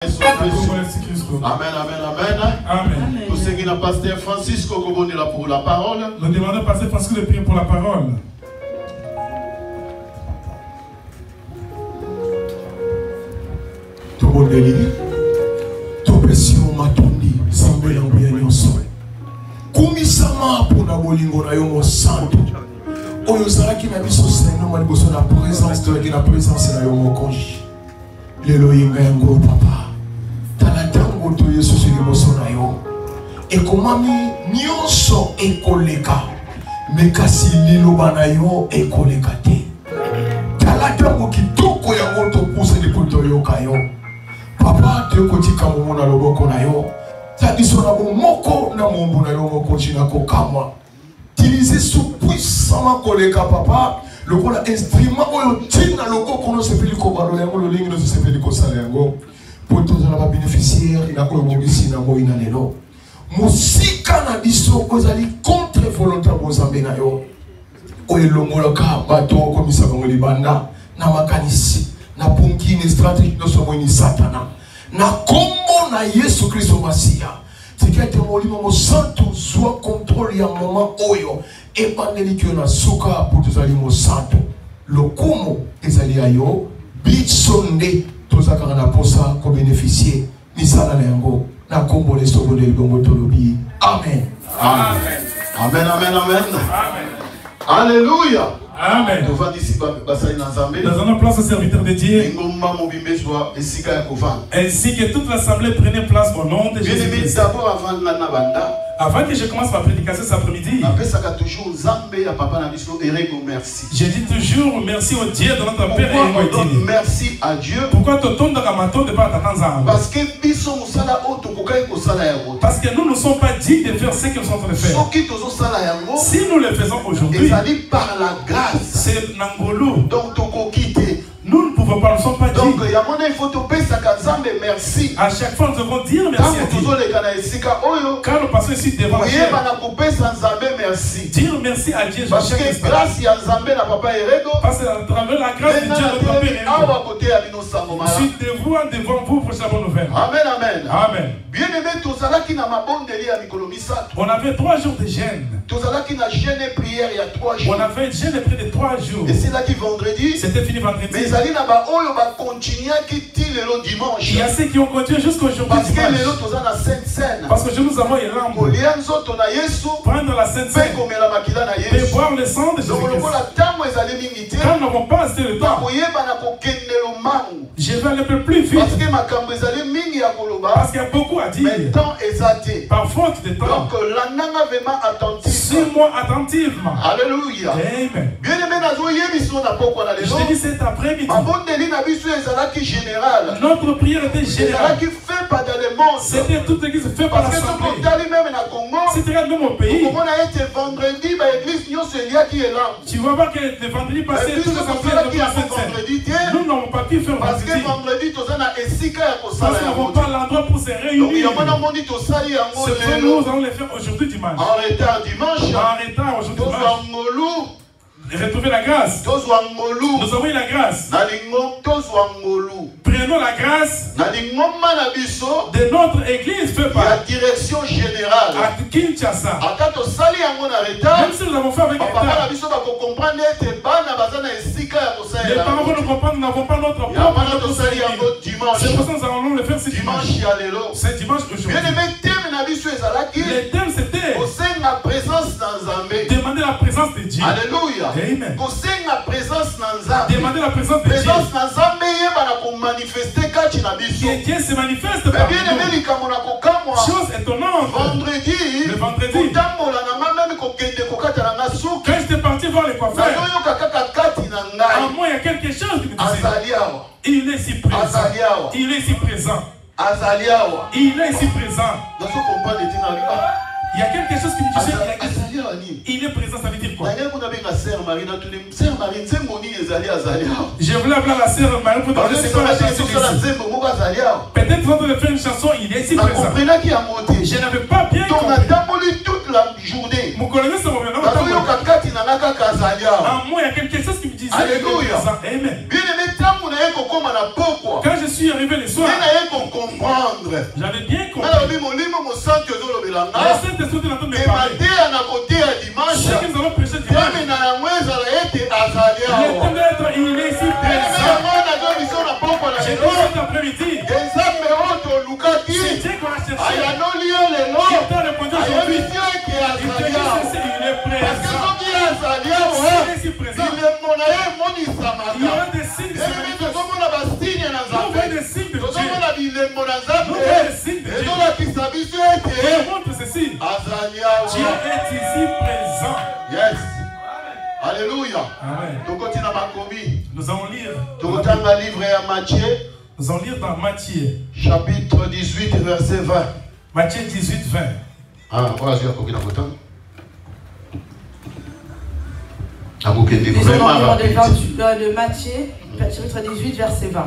Amen, amen, amen. Amen. Nous seguons le pasteur Francisco Kobonela pour la parole. Nous demandons au pasteur Francisco de prier pour la parole. Tobondeli, topesio matondi, sambela mbuya nyonso. Kumisama pona bolingo na yo mo santo. Oyo zalaki na biso seno mali boso na présence de la présence na yo mo konji. Lelo yinga yango papa. Talatango to Yesu sili boso na yo. Ekomami nyonso ekoleka. Mekasi liloba na yo ekoleka te. Talatango kitoko yango to pousse ni poto yo kayo. Papa te kotika momo na loboko na yo. Tabiso na moko na mombu na yo moko china kokamwa. Utiliser sous puissamment koleka papa. Le kola instrument oyo tina loboko no sepeli ko balole yango lo lingi no sepeli ko sala yango. Poto za ba bénéficiaire ina ko mobisi na ngo ina lelo. Musika na biso kozali contre volonté bozambe na yo. Oyo longoloka bato komisa bango libanda na makanisi. Na punki ni stratégie no somo ni satana na kombo na Yesu Kristo Masia tikete molimo mo santo soit contrôle ya moment oyo e bandeli kyo na suka pour tozali mo santo lokumo ezali ayo bitsonde tozaka na posa ko bénéficier misala na yango na kombo le sobo de bongo tolobi amen Amen. Amen, amen, amen. Alléluia. Amen. Nous allons ici dans une place au serviteur de Dieu. Ainsi que toute l'assemblée prenait place au nom de Jésus. Avant que je commence ma prédication cet après-midi, je dis toujours merci au Dieu de notre Père. Pourquoi on donne merci à Dieu? Pourquoi tu tournes dans ma de pas t'attendre? Parce que nous ne sommes pas dignes de faire ce que nous sommes en train de faire. Si nous le faisons aujourd'hui, par la grâce. c'est Nangolo. Donc, nous ne pouvons pas, nous ne sommes pas dignes. Donc, il faut merci. À chaque fois, nous devons dire merci à Dieu. Quand nous passons ici devant la chair, dire merci à Dieu. Parce que grâce à Nzambe na papa Erego. Parce que à travers la grâce de Dieu, notre Père Erego, je suis devant vous pour cette bonne nouvelle. Amen, amen. Amen. Bien aimé, on avait 3 jours de jeûne. On avait un jeûne de près de 3 jours. Et c'est là qui vendredi. C'était fini vendredi. Mais il y a ceux qui ont continué jusqu'aujourd'hui. Parce que les autres ont la Sainte Seine. Parce que je nous avons une lampe. Prendre la Sainte Seine. Et boire le sang de Jésus-Christ. Quand nous n'avons pas assez de temps, je vais aller un peu plus vite. Parce qu'il y a beaucoup à dire. Par faute de temps. Donc, suis-moi attentivement. Alléluia. Amen. Bien aimé, je te dis cet après-midi. Général. Notre prière était générale. C'était toute l'église fait par l'assemblée. Si tu regardes même au pays, tu vas voir que le vendredi passé, toutes les assemblées de la Sainte-Seine. Nous n'avons pas pu faire parce que vendredi, parce que nous n'avons pas l'endroit pour se réunir. C'est que nous allons le faire aujourd'hui dimanche. En retard dimanche. En retard aujourd'hui dimanche. Retrouver la grâce. Nous avons eu la grâce. Prenons la grâce de notre église fait par la direction générale à Kinshasa. Même si nous avons fait avec retard, les parents vont nous comprendre, nous n'avons pas notre propre. C'est pour ça que nous allons le faire ce dimanche. C'est dimanche aujourd'hui. Le thème c'était demander la présence de Dieu. Alléluia. Amen. Demander la présence de Dieu. Que Dieu se manifeste parmi nous. Chose étonnante. Le vendredi, quand j'étais parti voir les coiffeurs, à moi il y a quelque chose qui me disait. Il est ici présent. Il est ici présent. Il est ici présent. Il y a quelque chose qui me disait. Il est présent, ça veut dire quoi? Je voulais appeler la sœur Marie pour demander c'est quoi la chanson ici. Peut-être qu'on peut faire une chanson, il est ici présent. Je n'avais pas bien compris. Toute la journée. Mon collègue c'est mon nom. À moi il y a quelque chose qui me disait. Alléluia. Amen. Bien aimé, Quand je suis arrivé le soir, j'avais bien compris. Le Saint-Esprit est en train de me parler. Ce que nous allons prêcher dimanche, le maître, il est ici présent. J'ai dit cet après-midi, c'est Dieu qu'on a cherché. Il t'a répondu aujourd'hui. Il te dit ceci, il est présent. Il est ici présent. Il y aura des signes de manifestation. Nous voyons des signes de Dieu. Nous voyons des signes de Dieu. Il montre ceci. Dieu est ici présent. Yes. Alléluia. Amen. Nous allons lire. Nous allons lire dans Matthieu. Chapitre 18, verset 20. Matthieu 18, 20. Ah, voilà, je vais Lisons dans le livre de Matthieu, chapitre 18, verset 20.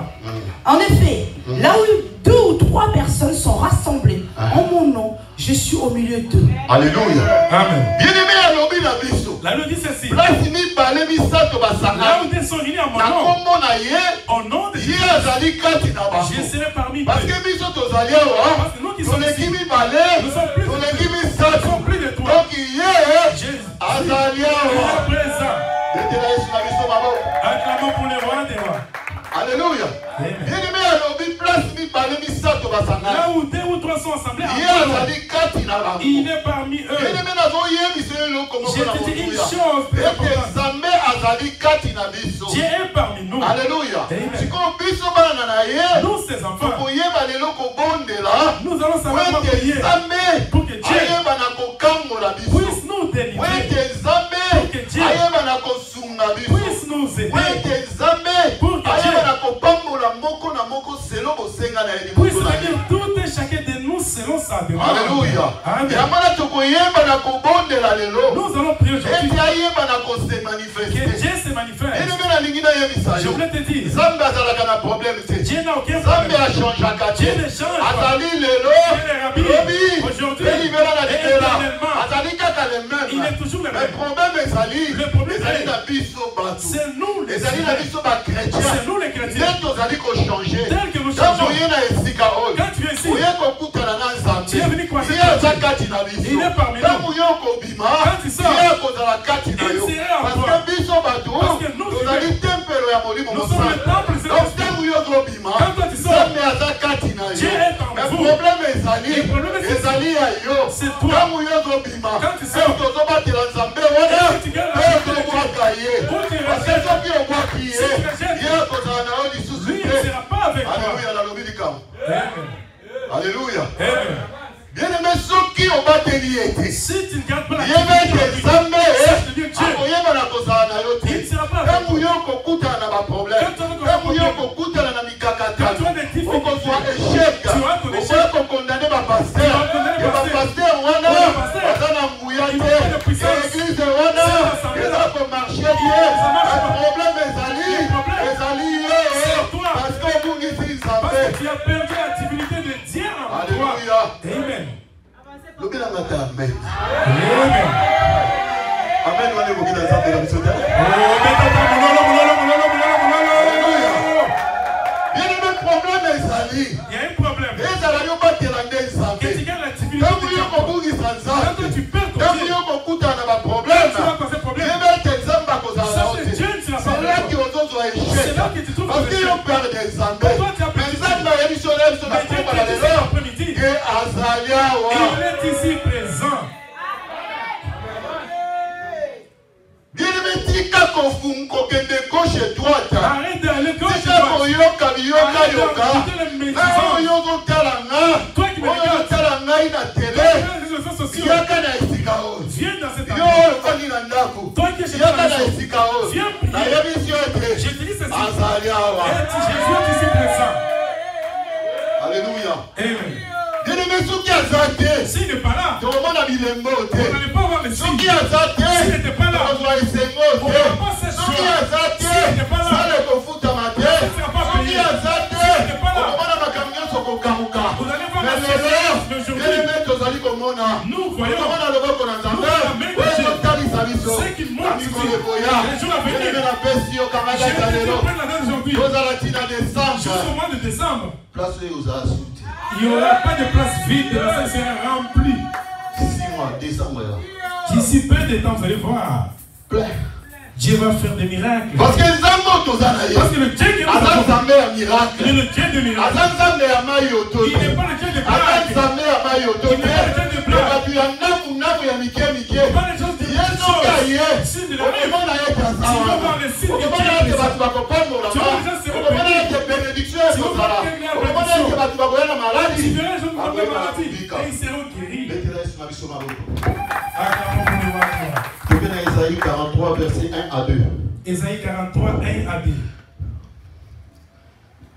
En effet, là où 2 ou 3 personnes sont rassemblées en mon nom, je suis au milieu d'eux. Alléluia. Amen. Bien-aimé, à l'obé la biso. La Bible dit ceci. Là où des sont réunis à mon nom, au nom de Dieu, je serai parmi eux. Parce que nous qui sommes ici, nous sommes plus de toi. Donc il est présent. Acclamons pour le roi des rois. Alléluia. Bien-aimé, à l'obé place là où 2 ou 3 sont assemblés, il est parmi eux. J'ai dit une chose très importante. Dieu est parmi nous. Alléluia. Nous, ses enfants, nous allons savoir prier pour que Dieu puisse nous délivrer, pour que Dieu puisse nous aider, pour que Dieu puisse venir tout et chacun de nous selon sa demande. Alléluia. Amen. Nous allons prier aujourd'hui que Dieu se manifeste. Je voulais te dire, Dieu n'a aucun problème. Dieu ne change pas. Dieu est rabbi aujourd'hui et éternellement. Il est toujours le même. Le problème c'est nous les chrétiens. C'est nous les chrétiens. Tel que nous changeons. Quand tu es ici, tu es venu croiser Dieu. Il est parmi nous. Quand tu sors, il serait en toi. Parce que nous sommes le temple de Saint-Esprit. Quand toi tu sors, Dieu est en vous. Le problème c'est toi. Quand tu sors, tu gardes lui ne sera pas avec toi. Alléluia. Amen. Bien-aimé, ceux qui ont battu si tu ne gardes pas la il ne sera pas avec toi. Tu as perdu la divinité de Dieu en toi. Amen. Amen. Il y a un problème. Que tu gardes la divinité de Dieu. Quand tu perds ton Dieu, tu vas passer problème. Dieu ne sera pas avec toi. C'est là que tu trouves le péché. Toi tu as perdu. Il est ici présent. Arrête d'aller gauche et droite. Arrête d'écouter les médisants. Toi qui me regardes sur les réseaux sociaux, viens dans cet endroit. Toi qui es chez toi, viens prier. Je te dis ceci. Jésus est ici présent. Alléluia. Amen. S'il n'est pas là, on n'allait pas voir les signes. S'il n'était pas là, on n'aurait pas ces choses. S'il n'était pas là, on ne sera pas payé. S'il n'était pas là, vous allez voir la chose. Mais aujourd'hui, nous voyons, nous la main de Dieu. ceux qui montent ici, les jours à venir, j'ai été prendre la date aujourd'hui. Jusqu'au mois de décembre, il n'y aura pas de place vide, la salle sera remplie. 6 mois, décembre. D'ici peu de temps, vous allez voir. Dieu va faire des miracles. Parce que le Dieu qui est un miracle. il est le Dieu de miracles. Il n'est pas le Dieu de blagues. Il n'est pas le Dieu de blagues. Il n'est pas les choses de choses. Signe de la vie. Tu vas voir les signes de Dieu. Tu vas déjà se repérer. Tu vas voir qu'il y a bénédiction. Tu verras les gens qui ont des maladies. Et ils seront guéris. Isaïe 43, verset 1 à 2. Isaïe 43, 1 à 2.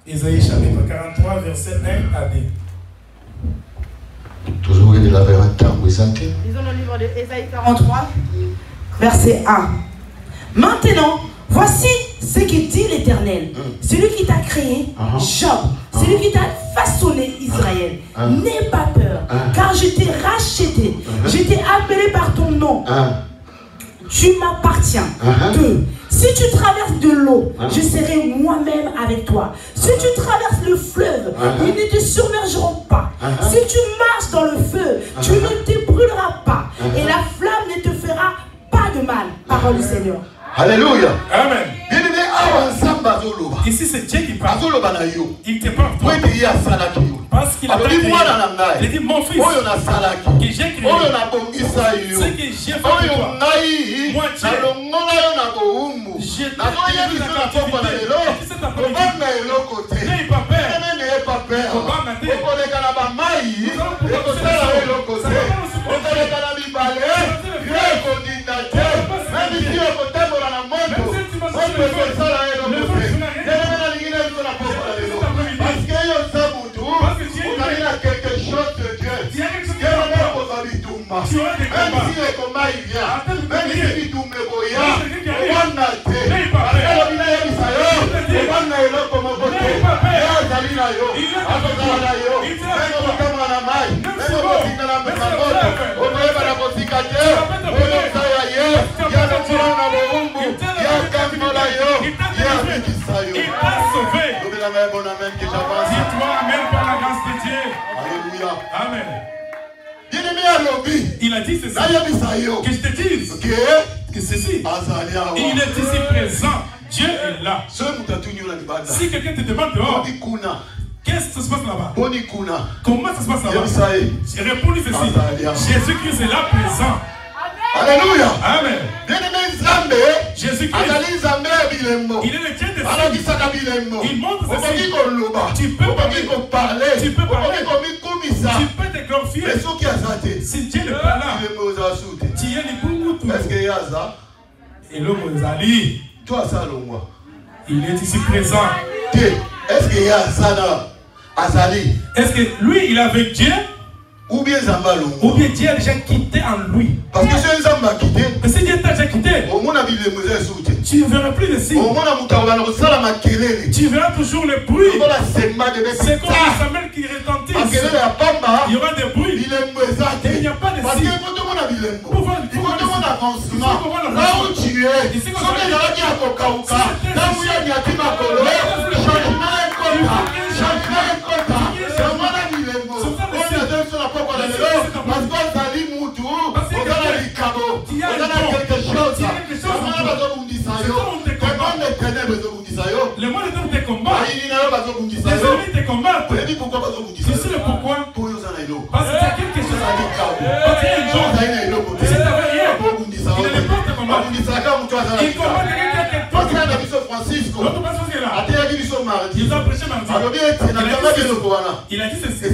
Isaïe chapitre 43, verset 1 à 2. Toujours de la vérité, vous sentez? Lisons le livre de Isaïe 43, verset 1. Maintenant, voici ce que dit l'Éternel, celui qui t'a créé, Job, celui qui t'a façonné, Israël. N'aie pas peur, car je t'ai racheté, je t'ai appelé par ton nom. Tu m'appartiens. 2. Si tu traverses de l'eau, je serai moi-même avec toi. Si tu traverses le fleuve, ils ne te submergeront pas. Si tu marches dans le feu, tu ne te brûleras pas. Et la flamme ne te fera pas de mal. Parole du Seigneur. Alléluia. Amen. Ici c'est Dieu qui parle. Il te parle toi. Parce qu'il a créé. Il dit mon fils que j'ai créé. Ce que j'ai fait pour toi. Moi Dieu. Je t'ai mis dans la captivité. Et cet après-midi, n'aie pas peur. Faut pas mater. Même si le combat il vient, même si tu me voyais, il t'a sauvé. Dis-toi amen par la grâce de Dieu. Alléluia. Amen. Il a dit ceci. Que je te dise que ceci. Il est ici présent. Dieu est là. Si quelqu'un te demande dehors, qu'est-ce qui se passe là-bas? Comment ça se passe là-bas? J'ai répondu ceci. Jésus-Christ est là présent. Alléluia. Amen. Jésus-Christ, il est le Dieu des signes. Il montre ceci. Tu peux parler. Tu peux parler. Tu peux te glorifier. Si Dieu n'est pas là, tu es le Boutou. Et l'homme Zali, il est ici présent. Est-ce qu'il y a Azali? Est-ce que lui, il est avec Dieu? Ou bien Dieu a déjà quitté en lui. Parce que si Zamba quitté, mais si Dieu t'a déjà quitté, tu ne verras plus de signes. Tu verras toujours le bruit. C'est comme Samuel qui retentit. Il y aura des bruits. Et il n'y a pas de signes. Pour voir le là où tu es, le monde te combat. Les ennemis te combattent. Tu sais le pourquoi? Parce qu'il y a quelque chose à dire. Parce qu'il y a une chose. Si tu n'avais rien, il ne peut te combattre. Il combat quelqu'un qui a quelque chose. L'autre personne qui est là. Il a prêché mardi. Il a dit ceci.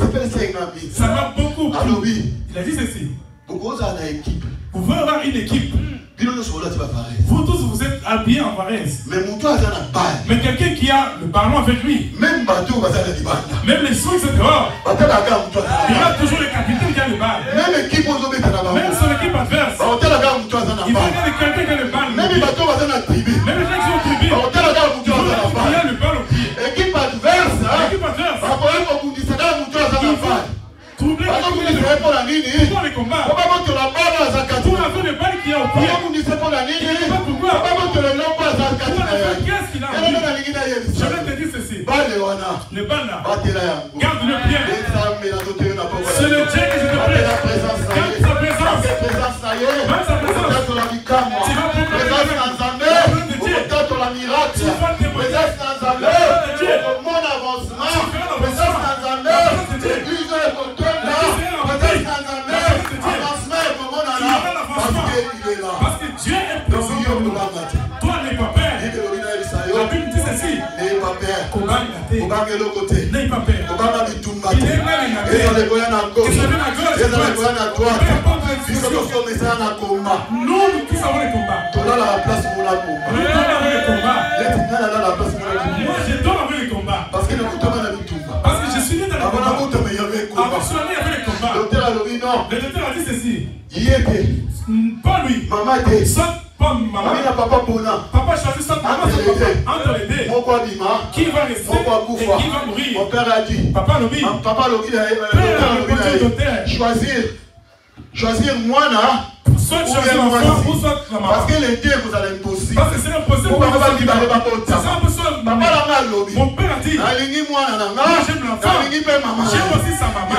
Ça m'a beaucoup plu. Il a dit ceci. Vous pouvez avoir une équipe. Vous tous vous êtes habillés en varèse. Mais quelqu'un qui a le ballon avec lui, même les sous sont dehors, il y aura toujours le capitaine qui a le ballon. Même son équipe adverse, il va regarder quelqu'un qui a le ballon. Même les gens qui sont au tribune, il y a le ballon au pied. L'équipe adverse, troubler les combats. Pour avoir le le bal qui est au pied. Il ne sait pas pourquoi. Qu'est-ce qu'il a envie? Je vais te dire ceci. Le bal là, garde-le bien. C'est le Dieu que je te prie. Garde sa présence. Garde sa présence. Tu vas parce que Dieu est présent. Toi n'es pas père. La Bible dit ceci. N'ayez pas peur. N'ayez pas peur. Il est mal nous tous avons les combats. Moi je dois avoir les combats. Parce que je suis né dans les combats. Avant je suis né avec les combats. Le docteur a dit ceci. Pas lui. Soit pas maman. Papa choisit soit maman, soit papa. Entre les deux. Qui va rester et qui va mourir? Mon père a dit. Papa l'a dit. Choisir moi là. Soit choisir l'enfant ou soit la maman. Parce que les deux vous allez impossible. Parce que c'est impossible pour moi. Mon père a dit. Moi j'aime l'enfant. J'aime aussi sa maman.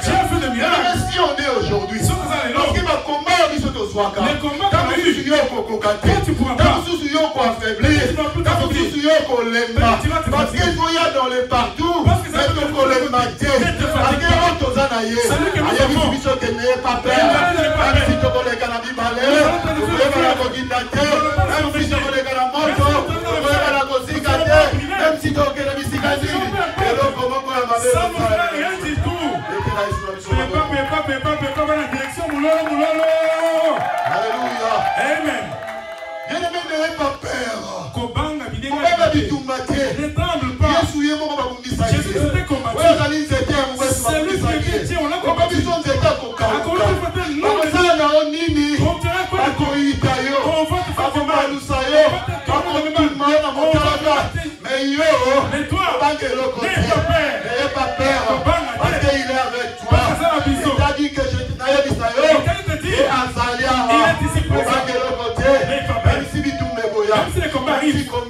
J'ai fait des miracles. Si on est aujourd'hui, les combats quand tu pourras pas affaiblir, parce qu'ils vont y aller dans les partout, parce que pas peur, même si tu as rien du tout. Alléluia. Amen. N'ayez pas peur. Ne tremble pas. Jésus était combattu. Celui qui est Dieu, on l'a combattu. Mais toi, n'ayez pas peur. Parce qu'il est avec toi. Il t'a dit que je t'ai dit ça. Même si les combats arrivent, les combats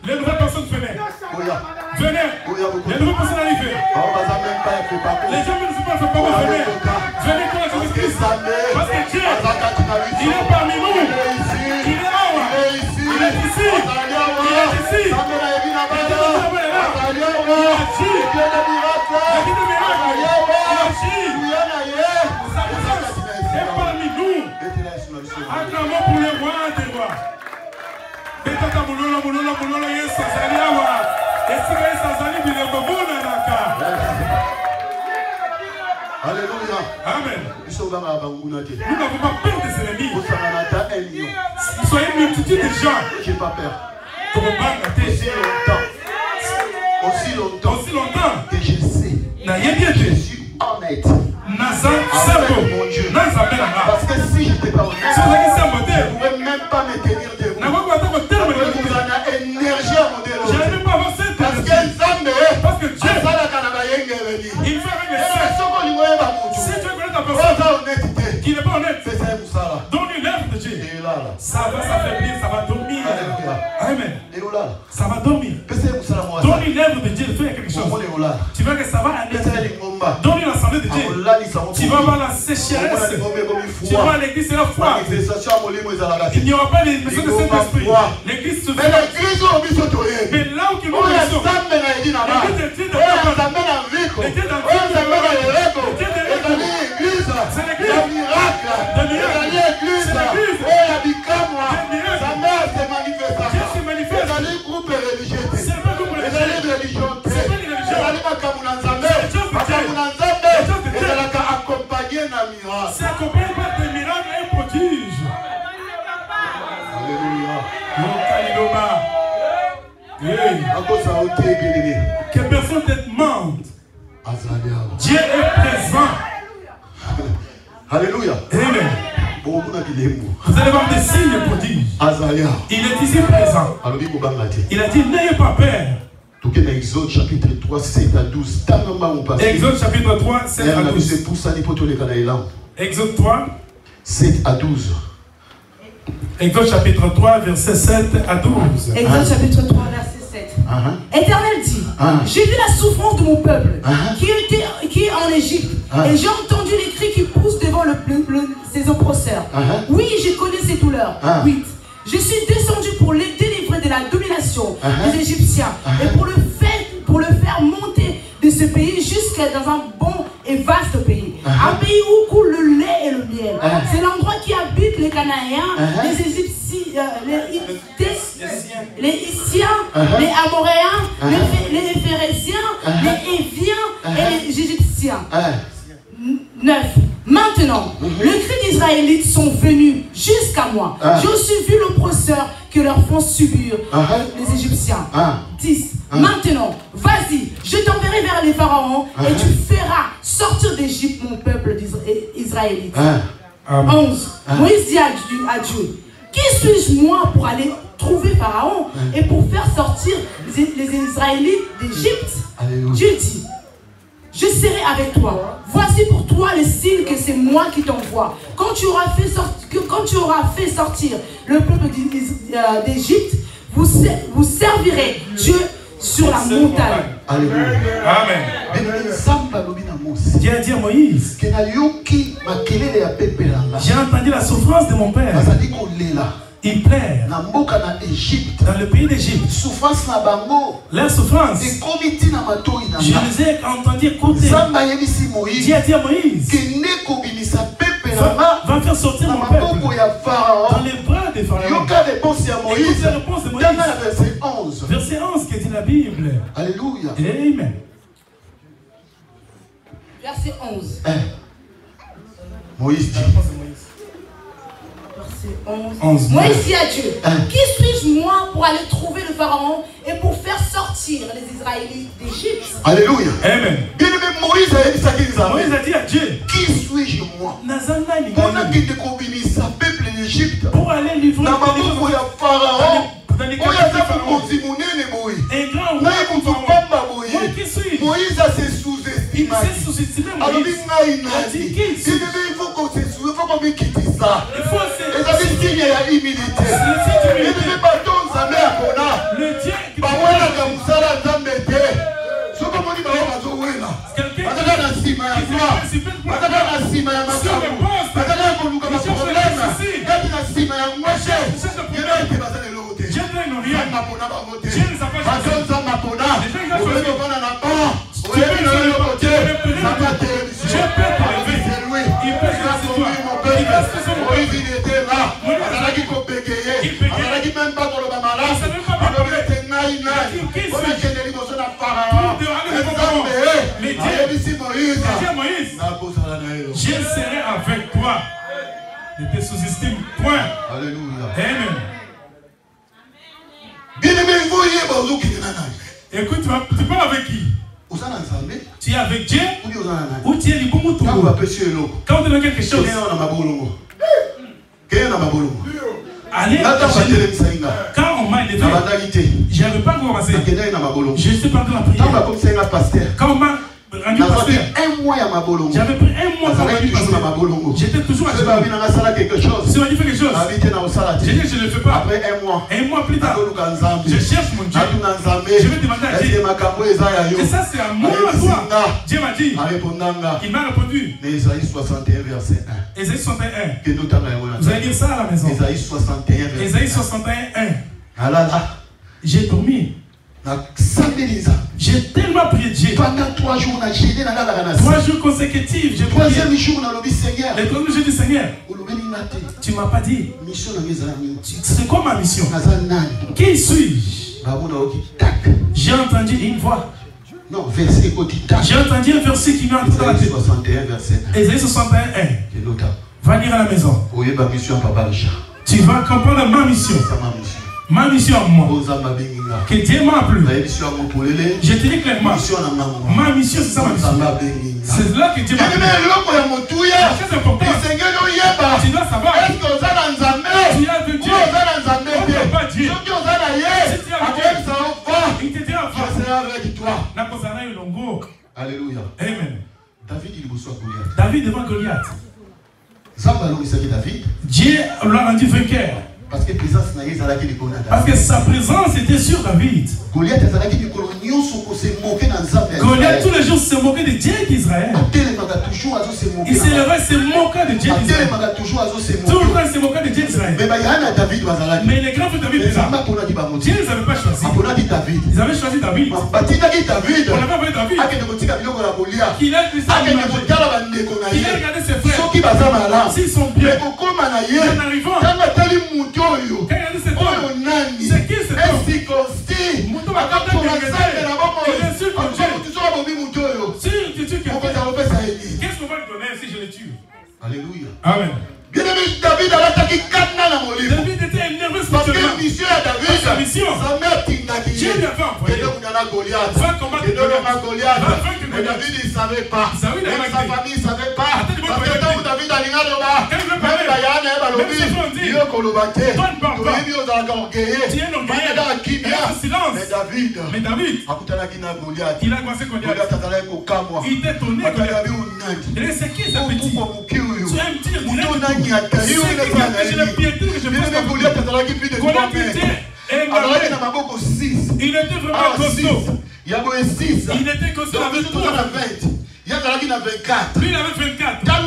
les nouvelles personnes venaient. Venez. Les nouvelles personnes arrivaient. Les gens ne sont pas fait comment venir. Venez pour la Jésus-Christ. Parce que Dieu, il est parmi nous. Il est là. Il est ici. Il est ici. Il est parmi nous. Acclamons pour le roi des rois. Alléluia. Amen. Nous n'avons pas peur des ennemis. Soyez une multitude de gens. J'ai pas peur. Aussi longtemps que je sais. Je suis honnête. Parce que si je n'étais pas honnête, je ne pourrais même pas me tenir debout. Vous avez énergie à mon développement. Parce que Dieu, il fait avec les saints. Si tu connais ta personne qui n'est pas honnête, donne-lui l'œuvre de Dieu. Ça va s'affaiblir, ça va dormir. Amen. Ça va dormir. Donne-lui l'œuvre de Dieu, fais quelque chose. Tu vois que ça va aller. Donne-lui l'assemblée de Dieu. Tu vas voir la sécheresse. Tu vois l'église c'est la foi. Il n'y aura pas les besoins de Saint-Esprit. L'église se fait. Mais là où qui vont les gens. L'église est Dieu de Dieu. C'est l'église. C'est l'église. Dieu se manifeste. C'est pas Que personne ne mente. Dieu est présent. Alléluia. Amen. Vous allez voir des signes prodiges. Il est ici présent. Il a dit, n'ayez pas peur. Exode chapitre 3, 7 à 12. Exode chapitre 3, 7 à 12. Exode 3, 7 à 12. Exode chapitre 3, verset 7 à 12. Exode chapitre 3, verset 7. Éternel dit, j'ai vu la souffrance de mon peuple qui est en Égypte, et j'ai entendu les cris qui poussent devant ses oppresseurs. Oui, je connais ces douleurs. 8. Je suis descendu pour les délivrer de la domination des Égyptiens et pour le faire monter de ce pays jusqu'à dans un bon et vaste pays. Un pays où coule le lait et le miel. C'est l'endroit qui habite les Cananéens, les Égyptiens, les Hissiens, les Amoréens, les Phérésiens, les Éviens et les Égyptiens. 9. Maintenant, les cris d'Israélites sont venus jusqu'à moi. J'ai aussi vu l'oppresseur que leur font subir les Égyptiens. 10. Maintenant, vas-y, je t'enverrai vers les pharaons et tu feras sortir d'Égypte mon peuple israélite. 11. Moïse dit à Dieu, qui suis-je moi pour aller trouver Pharaon et pour faire sortir les Israélites d'Égypte? Dieu dit, je serai avec toi. Voici pour toi le signe que c'est moi qui t'envoie. Quand tu auras fait sortir le peuple d'Égypte, vous servirez Dieu sur la montagne. Alléluia. Amen. Dieu a dit à Moïse, j'ai entendu la souffrance de mon père. Il pleure dans le pays d'Égypte. Leur souffrance, je les ai entendus écouter. Dieu a dit à Moïse, va faire sortir mon peuple dans les bras des pharaons. Écoute la réponse de Moïse. Verset 11 qui dit la Bible. Alléluia. Amen. Verset 11. Moïse dit. Verset 11. Moïse dit à Dieu, qui suis-je moi pour aller trouver le pharaon et pour faire sortir les Israélites d'Égypte? Alléluia. Amen. Moïse a dit à Dieu, qui suis-je moi pour aller livrer le pharaon? Moïse a ses sous-estimés. Alors il dit, il faut qu'on se souvient, il faut qu'on quitte ça. Et ça c'est signe de humilité. Il ne pas ton Zambé à Kona. Bawela Kamusala Zambete. Ce que mon dit Bawela. Ataka na sima ya toi. Ataka na sima ya makamu. Ataka koluka na problème. Kati na sima ya mwashe. Yena ite bazale lote. Zamba pona bagote. Bazonza mapona. Owe kona na ba. Owe na le côté. Zamba te. Je peux t'élever. C'est lui. Il peut sauver mon peuple. Moïse il était là. Azalaki ko bégayer. Azalaki même pas pour le bamala. Alors il était naï. On a gêné les morceaux de Pharaon. Mais je serai avec toi. Ne te sous-estime point. Alléluia. Amen. Écoute, tu parles avec qui? Tu es avec Dieu ou tu es libre? Quand on a quelque chose, allez, quand on m'a élevé, je n'avais pas commencé. Je suis parti dans la prière. Quand on m'a rendu pasteur, j'avais pris un mois pour rendu pasteur. J'étais toujours à Dieu. Si on dit fait quelque chose, je dis que je ne le fais pas. Après un mois plus tard, je cherche mon Dieu. Je vais demander à Dieu. Et ça c'est à moi, à toi. Dieu m'a dit. Il m'a répondu. Ésaïe 61 verset 1. Ésaïe 61. Vous allez lire ça à la maison. Ésaïe 61 Ésaïe 61 1. J'ai dormi. J'ai tellement prié Dieu. Pendant 3 jours, 3 jours consécutifs, j'ai prié. Troisième jour, on a dit Seigneur. Le troisième jour du Seigneur. Tu ne m'as pas dit. C'est quoi ma mission? Qui suis-je? J'ai entendu une voix. Non, verset. J'ai entendu un verset qui m'a entré dans la tête. 61 verset 1. Ésaïe 61 1. Va lire à la maison. Tu vas comprendre ma mission. Ma mission à moi. Que Dieu m'a appelé. Je te dis clairement. Ma mission, c'est ça ma mission. C'est là que Dieu m'a appelé. C'est important. Tu dois savoir. Tu as de Dieu. Tu n'as pas Dieu. Si tu as Dieu, il te dira Alléluia. Amen. David devant Goliath. Dieu l'a rendu vainqueur. Parce que sa présence était sur David. Goliath tous les jours se moquait de Dieu d'Israël. Il se levait se moquant de Dieu d'Israël. Tout le temps il se moquait de Dieu d'Israël. Mais les grands frères de David, Dieu ne les avait pas choisis. Ils avaient choisi David. On avait envoyé David. Qu'il a regardé ses frères. S'ils sont bien, en arrivant, c'est qui cet homme? Si tu tues quelqu'un, qu'est-ce qu'on va lui donner si je le tue? Alléluia. Amen. David était énervé parce que la mission à David, sa mission, Dieu lui avait envoyé. Va combattre Goliath. Mais David il ne savait pas. Même sa famille ne savait pas. Parce que tant que David a l'ingé là-bas, même Bayane et Balobi, il a colobaté. Mais David, il a coincé Goliath. Il était étonné. Il est qui ce petit? Tu aimes dire il était vraiment costaud. Il était costaud avec toi. Il y a 24. Lui il avait 24. Regarde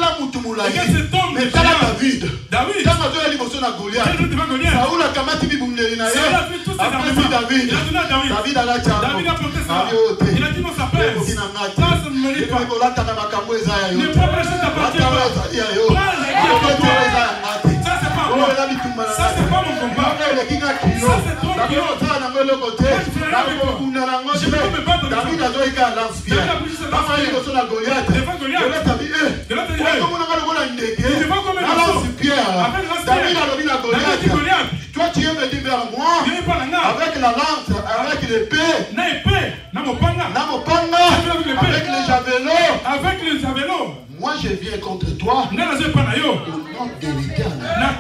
cet homme. Mais David. David. Quand il a devant Goliath. Saoul a kamati bibundeli na ye. David. David a porté ça. Il a dit non ça pèse. Ça se mérite pas. Ne prends pas ça t'appartient pas. Ça c'est pas moi. Ça c'est pas mon combat. Ça c'est toi qui je peux me battre. David a joué qu'à lance-pierre. Goliath a dit, toi tu veux venir vers moi avec la lance, avec l'épée, avec les javelots. Moi je viens contre toi au nom de l'Éternel.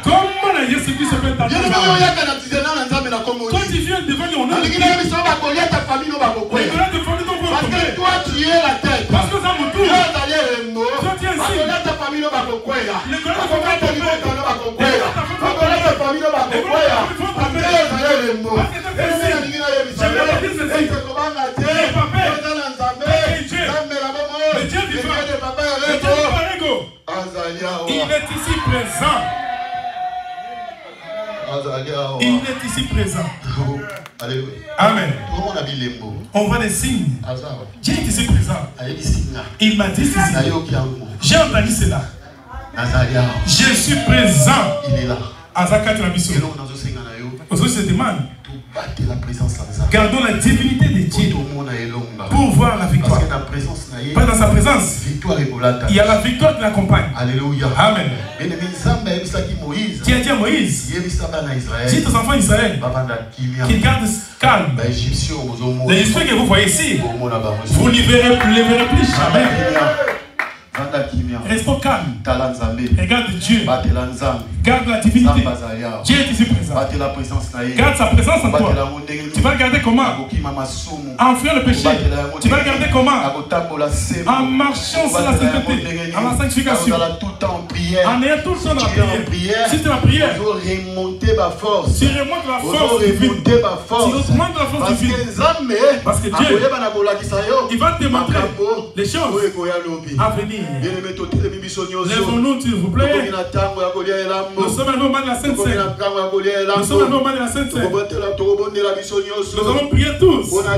Quand tu viens devant nous, parce que toi tu es la tête. Parce que ça me touche. Toi tu es ici. Il est ici présent. Il est ici présent. Alléluia. Amen. On voit des signes. Dieu est ici présent. Il m'a dit ceci. J'ai entendu cela. Je suis présent. Il est là. Aujourd'hui, se demande. Gardons la divinité de Dieu pour voir la victoire. Pas dans sa présence, il y a la victoire qui l'accompagne. Alléluia. Amen. Qui a dit à Moïse, dites aux enfants d'Israël qu'ils gardent calme. Les esprits que vous voyez ici, vous ne les verrez plus jamais. Restons calmes. Regarde Dieu. Garde la divinité. Dieu est ici présent. Garde sa présence en toi. Tu vas regarder comment en fuyant le péché. Tu vas regarder comment en marchant sur la sainteté, en la sanctification, en ayant tout le temps dans la prière. Si c'est la prière, tu remontes la force divine. Tu remontes la force divine. Parce que Dieu, il va te montrer les choses à venir. Lèvons-nous s'il vous plaît. Nous sommes à moment de la Sainte Seine. Nous sommes à moment de la Sainte Seine. Nous allons prier tous pour la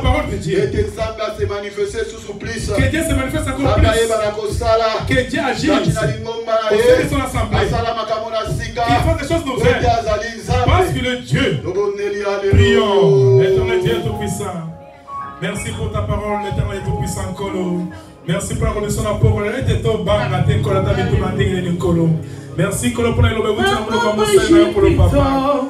parole de Dieu. Que Dieu se manifeste encore plus. Que Dieu agisse au sein de son assemblée. Qu'il fasse des choses nouvelles. Parce que le Dieu. Prions. L'éternel Dieu tout-puissant. Merci pour ta parole, l'éternel tout-puissant Kolo. Merci pour la condition de la pauvre. Merci pour le papa.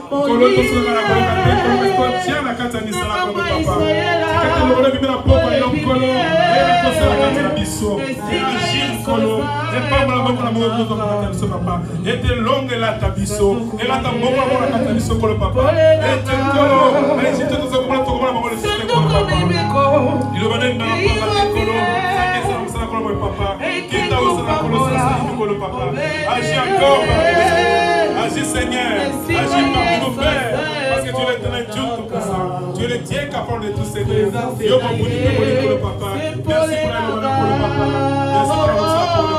Agis encore, agis Seigneur, agis parmi nos frères, parce que tu es l'éternel Dieu tout-puissant, tu es le Dieu capable de tout céder. Yo mon bonheur pour le papa, merci pour la bonheur pour le papa, merci pour la pour le papa.